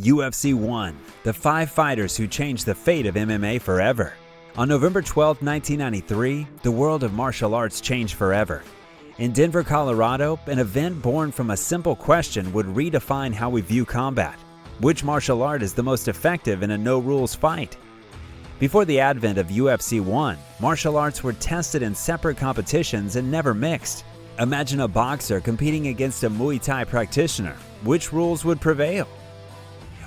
UFC 1, the 5 fighters who changed the fate of MMA forever. On November 12, 1993, the world of martial arts changed forever. In Denver, Colorado, an event born from a simple question would redefine how we view combat. Which martial art is the most effective in a no-rules fight? Before the advent of UFC 1, martial arts were tested in separate competitions and never mixed. Imagine a boxer competing against a Muay Thai practitioner. Which rules would prevail?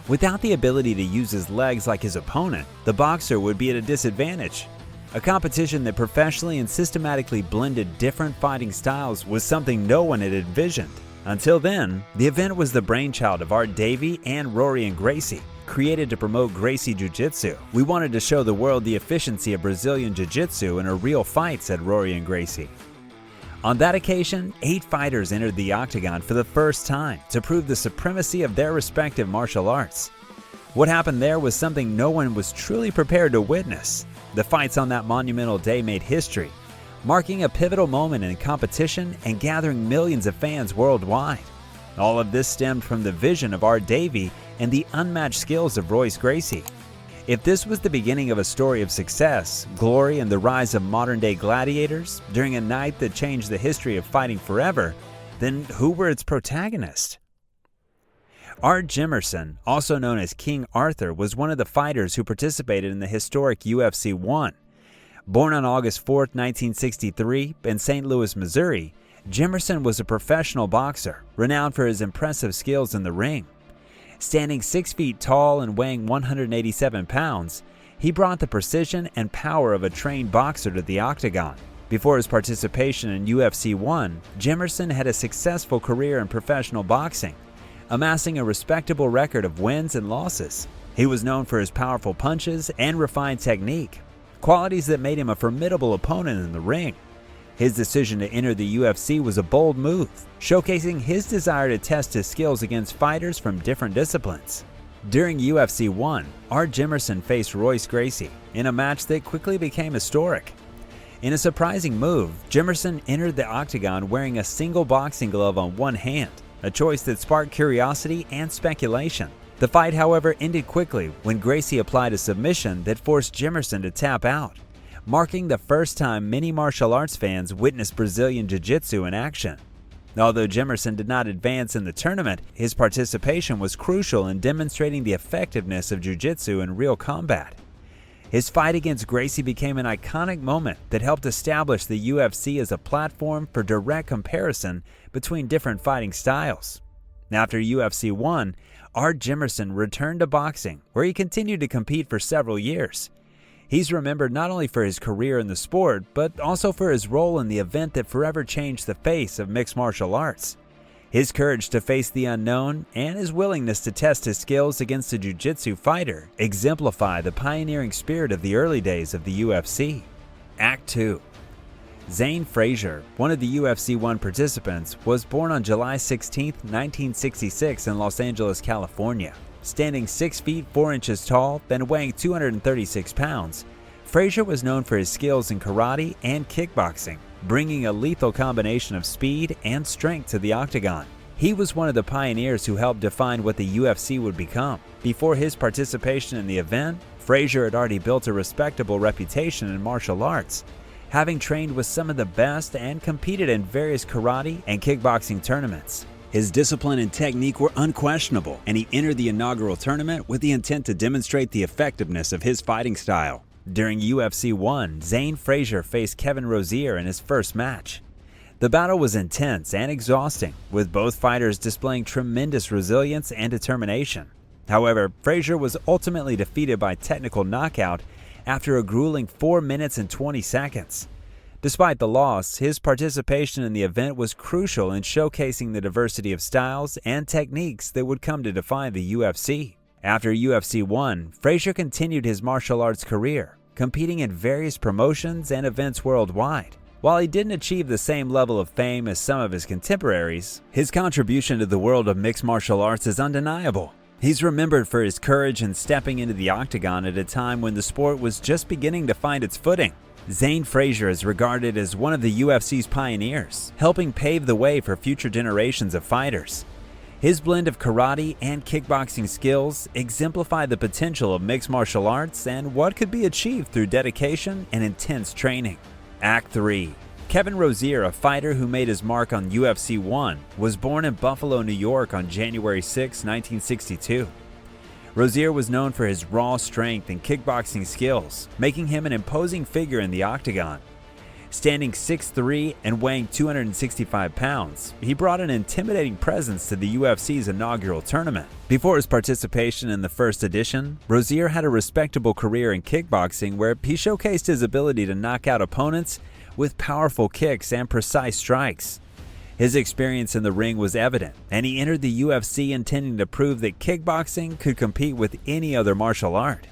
Without the ability to use his legs like his opponent, the boxer would be at a disadvantage. A competition that professionally and systematically blended different fighting styles was something no one had envisioned. Until then, the event was the brainchild of Art Davie and Royce Gracie, created to promote Gracie Jiu-Jitsu. "We wanted to show the world the efficiency of Brazilian Jiu-Jitsu in a real fight," said Royce Gracie. On that occasion, 8 fighters entered the octagon for the first time to prove the supremacy of their respective martial arts. What happened there was something no one was truly prepared to witness. The fights on that monumental day made history, marking a pivotal moment in competition and gathering millions of fans worldwide. All of this stemmed from the vision of Art Davie and the unmatched skills of Royce Gracie. If this was the beginning of a story of success, glory, and the rise of modern-day gladiators during a night that changed the history of fighting forever, then who were its protagonists? Art Jimmerson, also known as King Arthur, was one of the fighters who participated in the historic UFC 1. Born on August 4, 1963, in St. Louis, Missouri, Jimmerson was a professional boxer, renowned for his impressive skills in the ring. Standing 6 feet tall and weighing 187 pounds, he brought the precision and power of a trained boxer to the octagon. Before his participation in UFC 1, Jimmerson had a successful career in professional boxing, amassing a respectable record of wins and losses. He was known for his powerful punches and refined technique, qualities that made him a formidable opponent in the ring. His decision to enter the UFC was a bold move, showcasing his desire to test his skills against fighters from different disciplines. During UFC 1, Art Jimmerson faced Royce Gracie in a match that quickly became historic. In a surprising move, Jimmerson entered the octagon wearing a single boxing glove on one hand, a choice that sparked curiosity and speculation. The fight, however, ended quickly when Gracie applied a submission that forced Jimmerson to tap out, marking the first time many martial arts fans witnessed Brazilian Jiu-Jitsu in action. Although Jimmerson did not advance in the tournament, his participation was crucial in demonstrating the effectiveness of Jiu-Jitsu in real combat. His fight against Gracie became an iconic moment that helped establish the UFC as a platform for direct comparison between different fighting styles. After UFC 1, Art Jimmerson returned to boxing, where he continued to compete for several years. He's remembered not only for his career in the sport, but also for his role in the event that forever changed the face of mixed martial arts. His courage to face the unknown and his willingness to test his skills against a jiu-jitsu fighter exemplify the pioneering spirit of the early days of the UFC. Act 2. Zane Frazier, one of the UFC 1 participants, was born on July 16, 1966 in Los Angeles, California. Standing 6 feet 4 inches tall and weighing 236 pounds, Frazier was known for his skills in karate and kickboxing, bringing a lethal combination of speed and strength to the octagon. He was one of the pioneers who helped define what the UFC would become. Before his participation in the event, Frazier had already built a respectable reputation in martial arts, having trained with some of the best and competed in various karate and kickboxing tournaments. His discipline and technique were unquestionable, and he entered the inaugural tournament with the intent to demonstrate the effectiveness of his fighting style. During UFC 1, Zane Frazier faced Kevin Rosier in his first match. The battle was intense and exhausting, with both fighters displaying tremendous resilience and determination. However, Frazier was ultimately defeated by technical knockout after a grueling 4 minutes and 20 seconds. Despite the loss, his participation in the event was crucial in showcasing the diversity of styles and techniques that would come to define the UFC. After UFC 1, Frazier continued his martial arts career, competing in various promotions and events worldwide. While he didn't achieve the same level of fame as some of his contemporaries, his contribution to the world of mixed martial arts is undeniable. He's remembered for his courage in stepping into the octagon at a time when the sport was just beginning to find its footing. Zane Frazier is regarded as one of the UFC's pioneers, helping pave the way for future generations of fighters. His blend of karate and kickboxing skills exemplify the potential of mixed martial arts and what could be achieved through dedication and intense training. Act 3. Kevin Rosier, a fighter who made his mark on UFC 1, was born in Buffalo, New York on January 6, 1962. Rosier was known for his raw strength and kickboxing skills, making him an imposing figure in the octagon. Standing 6'3" and weighing 265 pounds, he brought an intimidating presence to the UFC's inaugural tournament. Before his participation in the first edition, Rosier had a respectable career in kickboxing where he showcased his ability to knock out opponents with powerful kicks and precise strikes. His experience in the ring was evident, and he entered the UFC intending to prove that kickboxing could compete with any other martial art.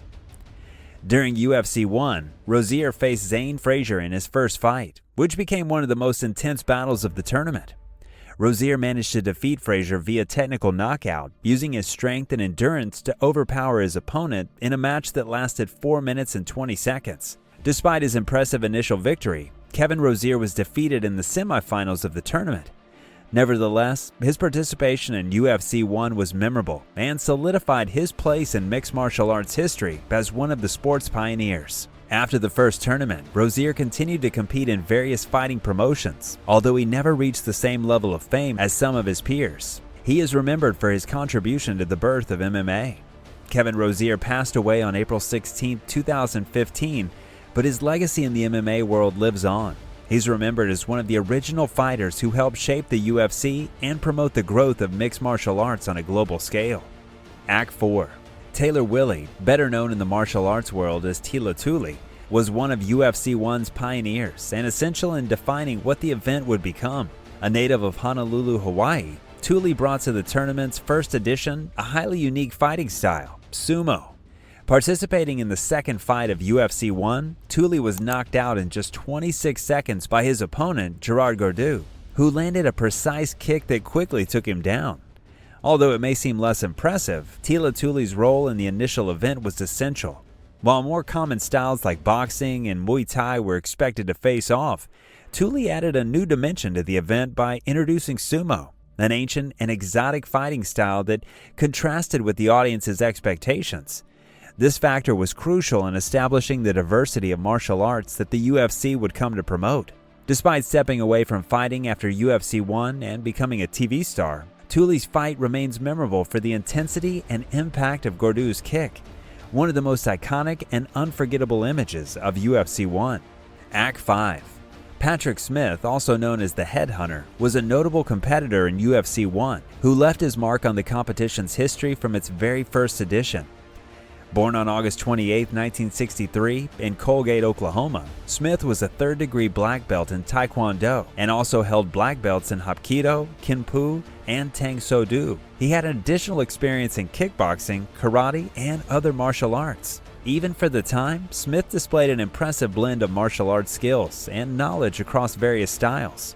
During UFC 1, Rosier faced Zane Frazier in his first fight, which became one of the most intense battles of the tournament. Rosier managed to defeat Frazier via technical knockout, using his strength and endurance to overpower his opponent in a match that lasted 4 minutes and 20 seconds. Despite his impressive initial victory, Kevin Rosier was defeated in the semifinals of the tournament. Nevertheless, his participation in UFC 1 was memorable and solidified his place in mixed martial arts history as one of the sport's pioneers. After the first tournament, Rosier continued to compete in various fighting promotions, although he never reached the same level of fame as some of his peers. He is remembered for his contribution to the birth of MMA. Kevin Rosier passed away on April 16, 2015, but his legacy in the MMA world lives on. He's remembered as one of the original fighters who helped shape the UFC and promote the growth of mixed martial arts on a global scale. Act 4. Taylor Willie, better known in the martial arts world as Tila Tuli, was one of UFC 1's pioneers and essential in defining what the event would become. A native of Honolulu, Hawaii, Tuli brought to the tournament's first edition a highly unique fighting style, sumo. Participating in the second fight of UFC 1, Tuli was knocked out in just 26 seconds by his opponent, Gerard Gordeau, who landed a precise kick that quickly took him down. Although it may seem less impressive, Tila Tuli's role in the initial event was essential. While more common styles like boxing and Muay Thai were expected to face off, Tuli added a new dimension to the event by introducing sumo, an ancient and exotic fighting style that contrasted with the audience's expectations. This factor was crucial in establishing the diversity of martial arts that the UFC would come to promote. Despite stepping away from fighting after UFC 1 and becoming a TV star, Tuli's fight remains memorable for the intensity and impact of Gordeau's kick, one of the most iconic and unforgettable images of UFC 1. Act 5. Patrick Smith, also known as the Headhunter, was a notable competitor in UFC 1 who left his mark on the competition's history from its very first edition. Born on August 28, 1963, in Colgate, Oklahoma, Smith was a third-degree black belt in Taekwondo and also held black belts in Hapkido, Kinpu, and Tang Soo Do. He had additional experience in kickboxing, karate, and other martial arts. Even for the time, Smith displayed an impressive blend of martial arts skills and knowledge across various styles.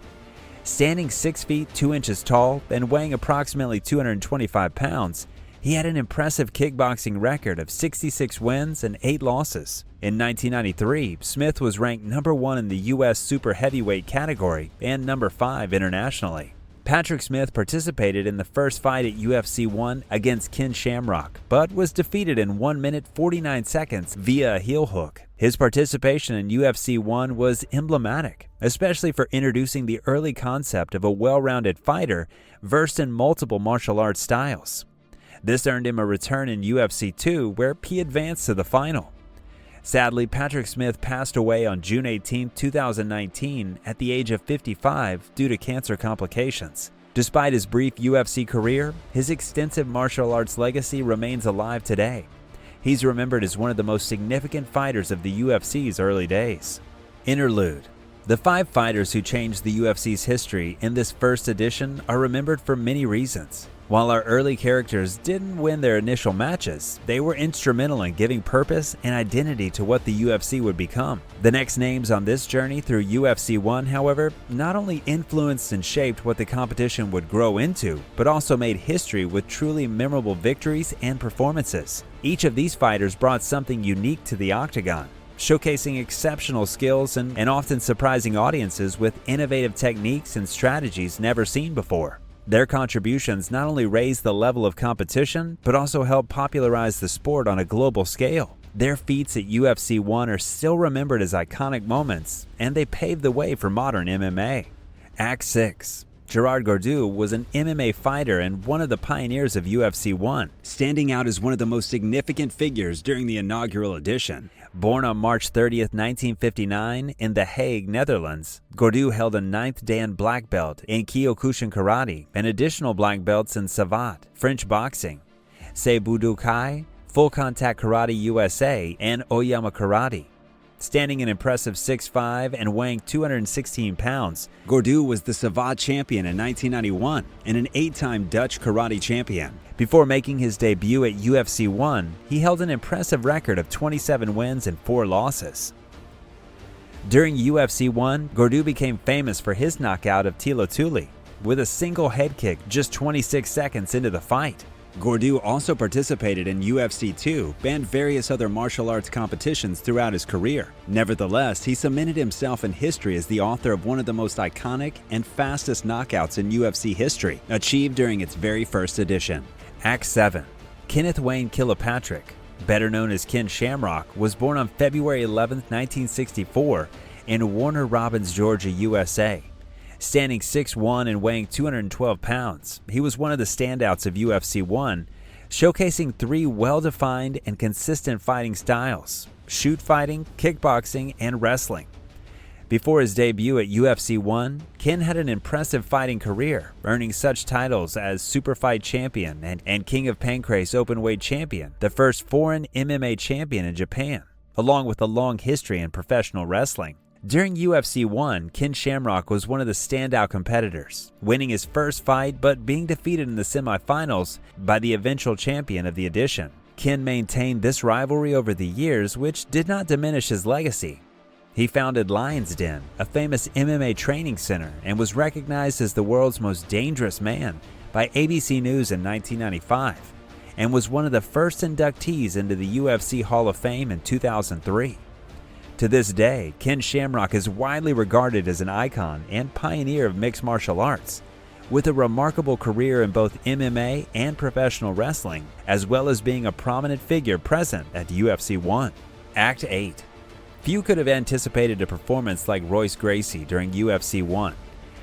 Standing 6 feet 2 inches tall and weighing approximately 225 pounds, he had an impressive kickboxing record of 66 wins and 8 losses. In 1993, Smith was ranked number 1 in the U.S. super heavyweight category and number 5 internationally. Patrick Smith participated in the first fight at UFC 1 against Ken Shamrock, but was defeated in 1 minute 49 seconds via a heel hook. His participation in UFC 1 was emblematic, especially for introducing the early concept of a well-rounded fighter versed in multiple martial arts styles. This earned him a return in UFC 2, where he advanced to the final. Sadly, Patrick Smith passed away on June 18, 2019, at the age of 55 due to cancer complications. Despite his brief UFC career, his extensive martial arts legacy remains alive today. He's remembered as one of the most significant fighters of the UFC's early days. Interlude. The 5 fighters who changed the UFC's history in this first edition are remembered for many reasons. While our early characters didn't win their initial matches, they were instrumental in giving purpose and identity to what the UFC would become. The next names on this journey through UFC 1, however, not only influenced and shaped what the competition would grow into, but also made history with truly memorable victories and performances. Each of these fighters brought something unique to the octagon, showcasing exceptional skills and often surprising audiences with innovative techniques and strategies never seen before. Their contributions not only raised the level of competition, but also helped popularize the sport on a global scale. Their feats at UFC 1 are still remembered as iconic moments, and they paved the way for modern MMA. Act 6. Gerard Gordeau was an MMA fighter and one of the pioneers of UFC 1, standing out as one of the most significant figures during the inaugural edition. Born on March 30, 1959 in The Hague, Netherlands, Gordeau held a 9th Dan black belt in Kyokushin Karate and additional black belts in Savate, French boxing, Seibudokai, Full Contact Karate USA, and Oyama Karate. Standing an impressive 6'5" and weighing 216 pounds, Gordeau was the Savate champion in 1991 and an 8-time Dutch karate champion. Before making his debut at UFC 1, he held an impressive record of 27 wins and 4 losses. During UFC 1, Gordeau became famous for his knockout of Tilo Tuli with a single head kick just 26 seconds into the fight. Gordeau also participated in UFC 2 and various other martial arts competitions throughout his career. Nevertheless, he cemented himself in history as the author of one of the most iconic and fastest knockouts in UFC history, achieved during its very first edition. Act 7. Kenneth Wayne Kilpatrick, better known as Ken Shamrock, was born on February 11, 1964 in Warner Robins, Georgia, USA. Standing 6'1" and weighing 212 pounds, he was one of the standouts of UFC 1, showcasing 3 well-defined and consistent fighting styles: shoot fighting, kickboxing, and wrestling. Before his debut at UFC 1, Ken had an impressive fighting career, earning such titles as Super Fight Champion and King of Pancrase Openweight Champion, the first foreign MMA champion in Japan, along with a long history in professional wrestling. During UFC 1, Ken Shamrock was one of the standout competitors, winning his first fight but being defeated in the semifinals by the eventual champion of the edition. Ken maintained this rivalry over the years, which did not diminish his legacy. He founded Lion's Den, a famous MMA training center, and was recognized as the world's most dangerous man by ABC News in 1995, and was one of the first inductees into the UFC Hall of Fame in 2003. To this day, Ken Shamrock is widely regarded as an icon and pioneer of mixed martial arts, with a remarkable career in both MMA and professional wrestling, as well as being a prominent figure present at UFC 1. Act 8. Few could have anticipated a performance like Royce Gracie during UFC 1.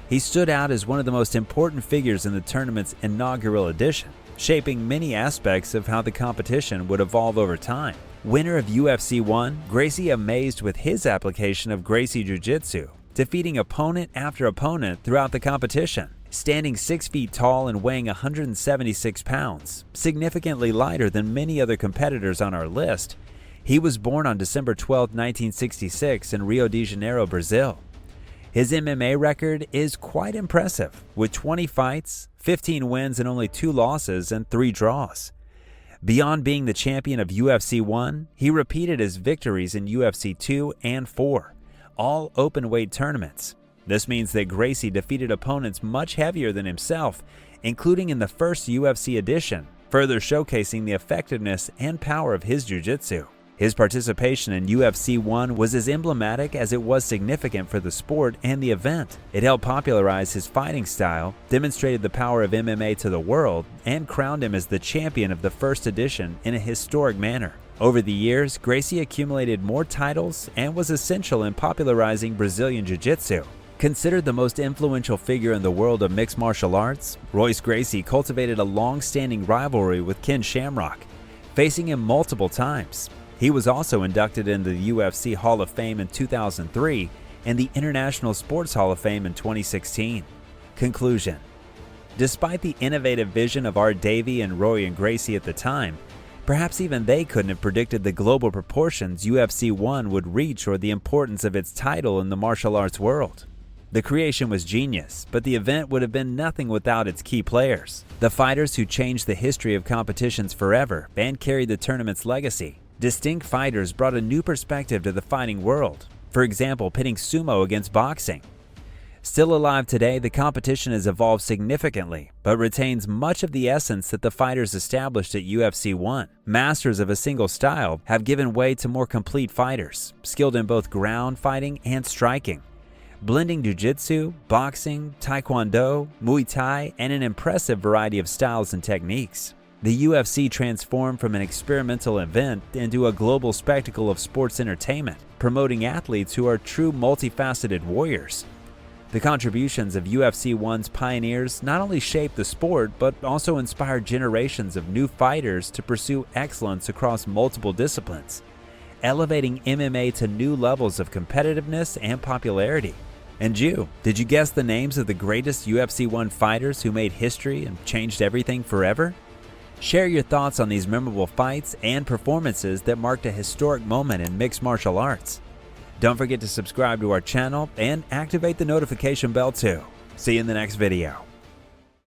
He stood out as one of the most important figures in the tournament's inaugural edition, shaping many aspects of how the competition would evolve over time. Winner of UFC 1, Gracie amazed with his application of Gracie Jiu-Jitsu, defeating opponent after opponent throughout the competition. Standing 6 feet tall and weighing 176 pounds, significantly lighter than many other competitors on our list, he was born on December 12, 1966 in Rio de Janeiro, Brazil. His MMA record is quite impressive, with 20 fights, 15 wins and only 2 losses and 3 draws. Beyond being the champion of UFC 1, he repeated his victories in UFC 2 and 4, all open-weight tournaments. This means that Gracie defeated opponents much heavier than himself, including in the first UFC edition, further showcasing the effectiveness and power of his jiu-jitsu. His participation in UFC 1 was as emblematic as it was significant for the sport and the event. It helped popularize his fighting style, demonstrated the power of MMA to the world, and crowned him as the champion of the first edition in a historic manner. Over the years, Gracie accumulated more titles and was essential in popularizing Brazilian Jiu-Jitsu. Considered the most influential figure in the world of mixed martial arts, Royce Gracie cultivated a long-standing rivalry with Ken Shamrock, facing him multiple times. He was also inducted into the UFC Hall of Fame in 2003 and the International Sports Hall of Fame in 2016. Conclusion. Despite the innovative vision of Art Davie and Roy Gracie at the time, perhaps even they couldn't have predicted the global proportions UFC 1 would reach or the importance of its title in the martial arts world. The creation was genius, but the event would have been nothing without its key players, the fighters who changed the history of competitions forever and carried the tournament's legacy. Distinct fighters brought a new perspective to the fighting world, for example, pitting sumo against boxing. Still alive today, the competition has evolved significantly, but retains much of the essence that the fighters established at UFC 1. Masters of a single style have given way to more complete fighters, skilled in both ground fighting and striking. blending jiu-jitsu, boxing, taekwondo, Muay Thai, and an impressive variety of styles and techniques. The UFC transformed from an experimental event into a global spectacle of sports entertainment, promoting athletes who are true multifaceted warriors. The contributions of UFC 1's pioneers not only shaped the sport, but also inspired generations of new fighters to pursue excellence across multiple disciplines, elevating MMA to new levels of competitiveness and popularity. And you, did you guess the names of the greatest UFC 1 fighters who made history and changed everything forever? Share your thoughts on these memorable fights and performances that marked a historic moment in mixed martial arts. Don't forget to subscribe to our channel and activate the notification bell too. See you in the next video.